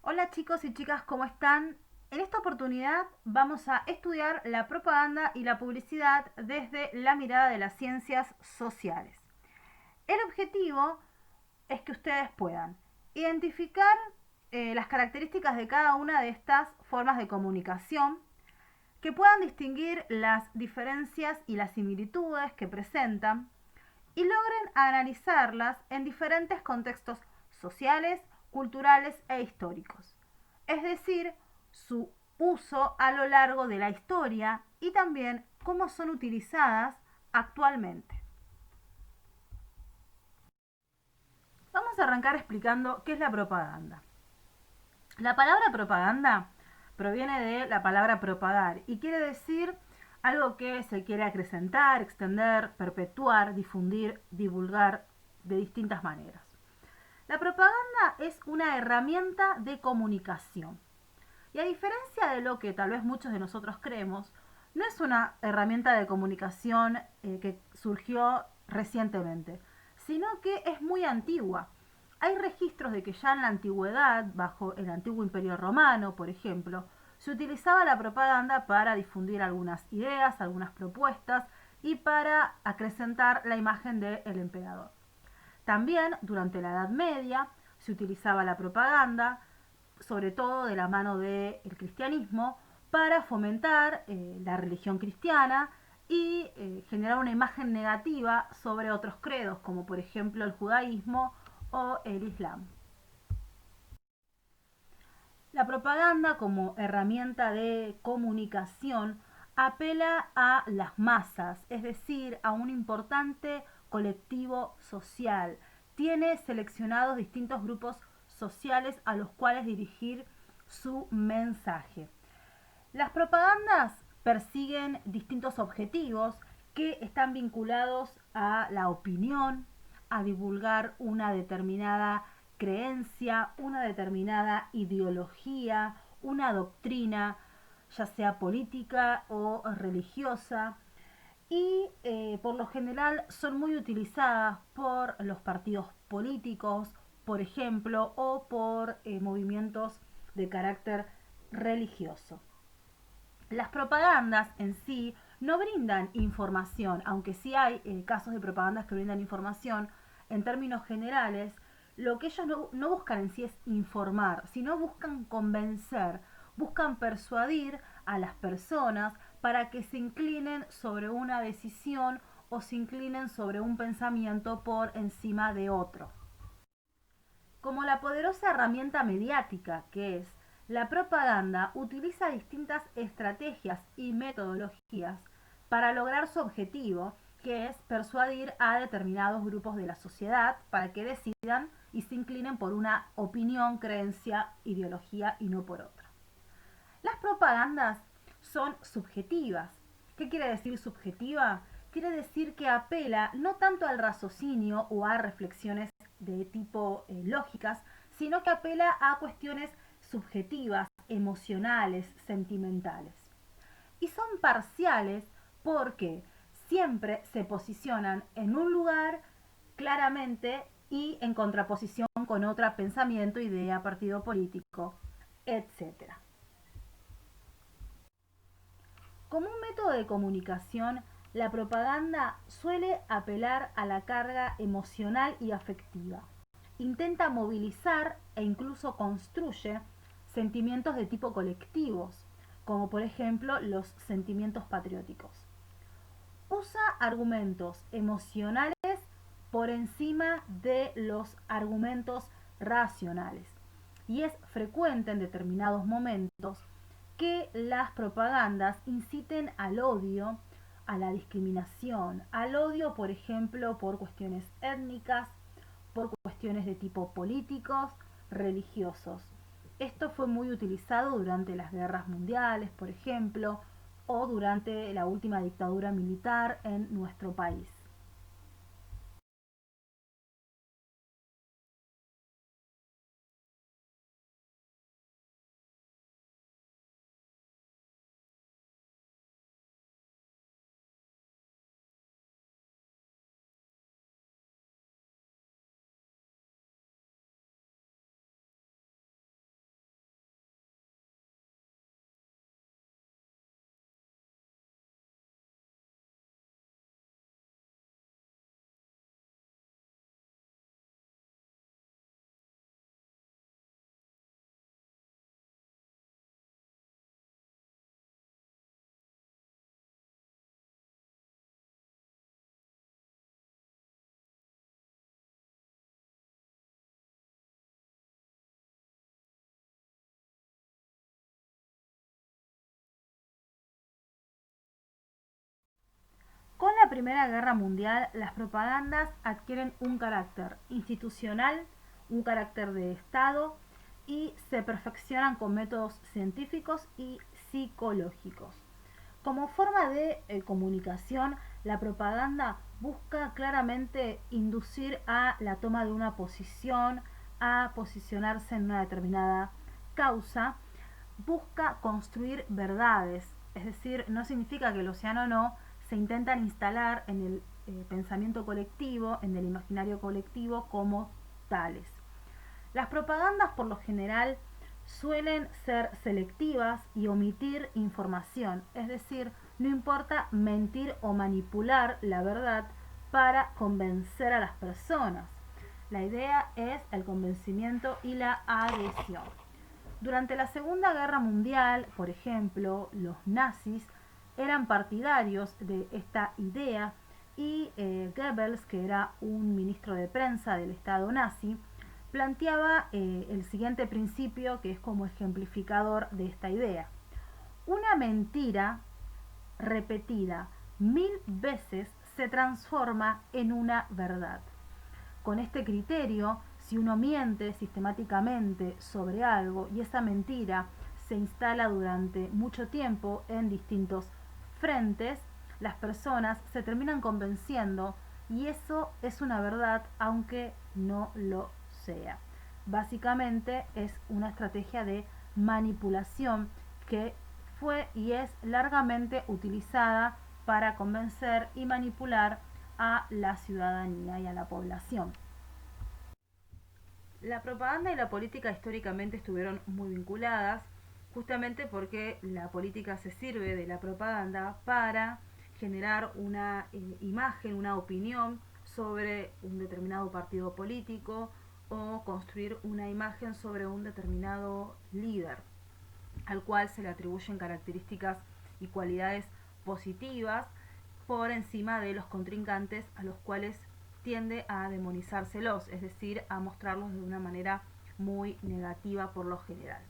Hola chicos y chicas, ¿cómo están? En esta oportunidad vamos a estudiar la propaganda y la publicidad desde la mirada de las ciencias sociales. El objetivo es que ustedes puedan identificar las características de cada una de estas formas de comunicación, que puedan distinguir las diferencias y las similitudes que presentan y logren analizarlas en diferentes contextos sociales, culturales e históricos. Es decir, su uso a lo largo de la historia y también cómo son utilizadas actualmente. Vamos a arrancar explicando qué es la propaganda. La palabra propaganda proviene de la palabra propagar y quiere decir algo que se quiere acrecentar, extender, perpetuar, difundir, divulgar de distintas maneras. La propaganda es una herramienta de comunicación. Y a diferencia de lo que tal vez muchos de nosotros creemos, no es una herramienta de comunicación que surgió recientemente, sino que es muy antigua. Hay registros de que ya en la antigüedad, bajo el antiguo imperio romano, por ejemplo, se utilizaba la propaganda para difundir algunas ideas, algunas propuestas y para acrecentar la imagen del emperador. También durante la Edad Media se utilizaba la propaganda, sobre todo de la mano del cristianismo, para fomentar la religión cristiana y generar una imagen negativa sobre otros credos, como por ejemplo el judaísmo o el islam. La propaganda como herramienta de comunicación apela a las masas, es decir, a un importante colectivo social. Tiene seleccionados distintos grupos sociales a los cuales dirigir su mensaje. Las propagandas persiguen distintos objetivos que están vinculados a la opinión, a divulgar una determinada creencia, una determinada ideología, una doctrina, ya sea política o religiosa, y por lo general son muy utilizadas por los partidos políticos, por ejemplo, o por movimientos de carácter religioso. Las propagandas en sí no brindan información, aunque sí hay casos de propagandas que brindan información. En términos generales, lo que ellos no buscan en sí es informar, sino buscan convencer, buscan persuadir a las personas para que se inclinen sobre una decisión o se inclinen sobre un pensamiento por encima de otro. Como la poderosa herramienta mediática que es, la propaganda utiliza distintas estrategias y metodologías para lograr su objetivo, que es persuadir a determinados grupos de la sociedad para que decidan y se inclinen por una opinión, creencia, ideología y no por otra. Las propagandas son subjetivas. ¿Qué quiere decir subjetiva? Quiere decir que apela no tanto al raciocinio o a reflexiones de tipo lógicas, sino que apela a cuestiones subjetivas, emocionales, sentimentales. Y son parciales porque siempre se posicionan en un lugar claramente y en contraposición con otro pensamiento, idea, partido político, etcétera. Como un método de comunicación, la propaganda suele apelar a la carga emocional y afectiva. Intenta movilizar e incluso construye sentimientos de tipo colectivos, como por ejemplo los sentimientos patrióticos. Usa argumentos emocionales por encima de los argumentos racionales. Y es frecuente en determinados momentos que las propagandas inciten al odio, a la discriminación, al odio, por ejemplo, por cuestiones étnicas, por cuestiones de tipo políticos, religiosos. Esto fue muy utilizado durante las guerras mundiales, por ejemplo, o durante la última dictadura militar en nuestro país. Primera Guerra Mundial, las propagandas adquieren un carácter institucional, un carácter de Estado y se perfeccionan con métodos científicos y psicológicos. Como forma de comunicación, la propaganda busca claramente inducir a la toma de una posición, a posicionarse en una determinada causa, busca construir verdades, es decir, no significa que lo sean o no, se intentan instalar en el pensamiento colectivo, en el imaginario colectivo como tales. Las propagandas por lo general suelen ser selectivas y omitir información, es decir, no importa mentir o manipular la verdad para convencer a las personas. La idea es el convencimiento y la adhesión. Durante la Segunda Guerra Mundial, por ejemplo, los nazis eran partidarios de esta idea y Goebbels, que era un ministro de prensa del Estado nazi, planteaba el siguiente principio que es como ejemplificador de esta idea. Una mentira repetida 1000 veces se transforma en una verdad. Con este criterio, si uno miente sistemáticamente sobre algo y esa mentira se instala durante mucho tiempo en distintos frentes, las personas se terminan convenciendo y eso es una verdad aunque no lo sea. Básicamente es una estrategia de manipulación que fue y es largamente utilizada para convencer y manipular a la ciudadanía y a la población. La propaganda y la política históricamente estuvieron muy vinculadas, justamente porque la política se sirve de la propaganda para generar una imagen, una opinión sobre un determinado partido político o construir una imagen sobre un determinado líder, al cual se le atribuyen características y cualidades positivas por encima de los contrincantes a los cuales tiende a demonizárselos, es decir, a mostrarlos de una manera muy negativa por lo general.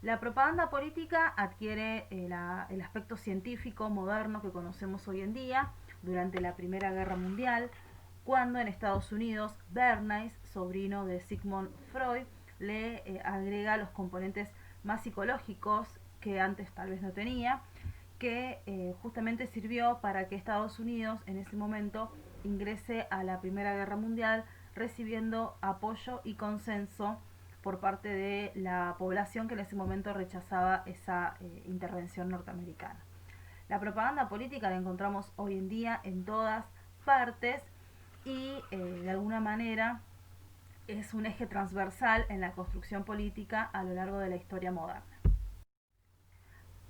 La propaganda política adquiere el aspecto científico moderno que conocemos hoy en día durante la Primera Guerra Mundial, cuando en Estados Unidos Bernays, sobrino de Sigmund Freud, le agrega los componentes más psicológicos que antes tal vez no tenía, que justamente sirvió para que Estados Unidos en ese momento ingrese a la Primera Guerra Mundial recibiendo apoyo y consenso por parte de la población que en ese momento rechazaba esa intervención norteamericana. La propaganda política la encontramos hoy en día en todas partes y de alguna manera es un eje transversal en la construcción política a lo largo de la historia moderna.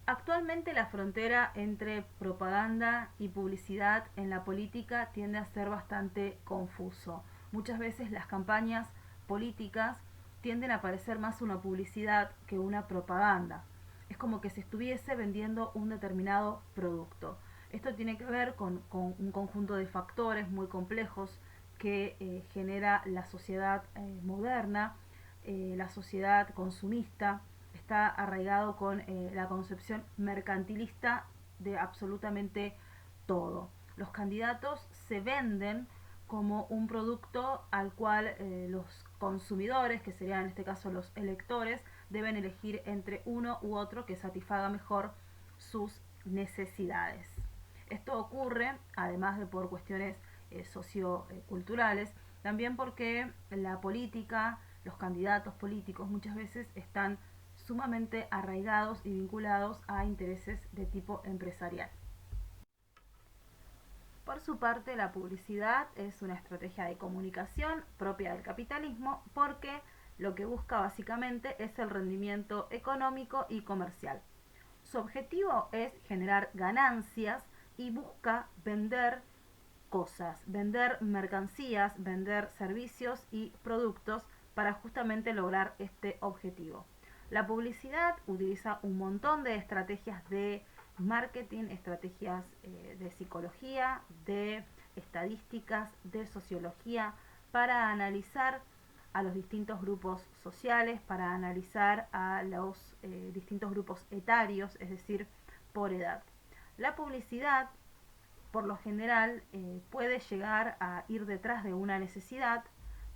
Actualmente la frontera entre propaganda y publicidad en la política tiende a ser bastante confuso. Muchas veces las campañas políticas tienden a parecer más una publicidad que una propaganda. Es como que se estuviese vendiendo un determinado producto. Esto tiene que ver con un conjunto de factores muy complejos que genera la sociedad moderna, la sociedad consumista. Está arraigado con la concepción mercantilista de absolutamente todo. Los candidatos se venden como un producto al cual los consumidores, que serían en este caso los electores, deben elegir entre uno u otro que satisfaga mejor sus necesidades. Esto ocurre, además de por cuestiones socioculturales, también porque la política, los candidatos políticos muchas veces están sumamente arraigados y vinculados a intereses de tipo empresarial. Por su parte, la publicidad es una estrategia de comunicación propia del capitalismo porque lo que busca básicamente es el rendimiento económico y comercial. Su objetivo es generar ganancias y busca vender cosas, vender mercancías, vender servicios y productos para justamente lograr este objetivo. La publicidad utiliza un montón de estrategias de marketing, estrategias de psicología, de estadísticas, de sociología, para analizar a los distintos grupos sociales, para analizar a los distintos grupos etarios, es decir, por edad. La publicidad por lo general puede llegar a ir detrás de una necesidad,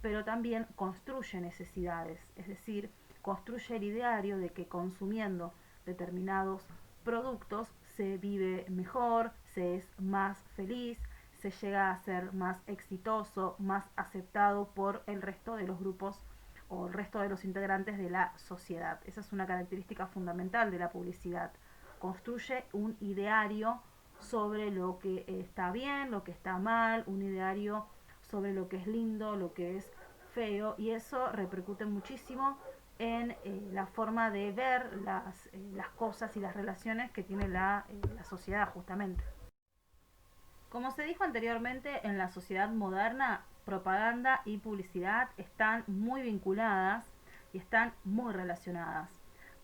pero también construye necesidades, es decir, construye el ideario de que consumiendo determinados productos se vive mejor, se es más feliz, se llega a ser más exitoso, más aceptado por el resto de los grupos o el resto de los integrantes de la sociedad. Esa es una característica fundamental de la publicidad. Construye un ideario sobre lo que está bien, lo que está mal, un ideario sobre lo que es lindo, lo que es feo, y eso repercute muchísimo en la forma de ver las cosas y las relaciones que tiene la sociedad justamente. Como se dijo anteriormente, en la sociedad moderna, propaganda y publicidad están muy vinculadas y están muy relacionadas.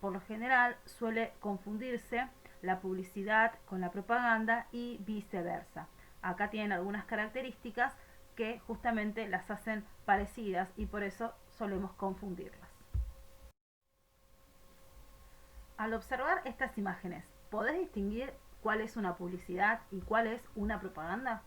Por lo general suele confundirse la publicidad con la propaganda y viceversa. Acá tienen algunas características que justamente las hacen parecidas y por eso solemos confundirlas. Al observar estas imágenes, ¿podés distinguir cuál es una publicidad y cuál es una propaganda?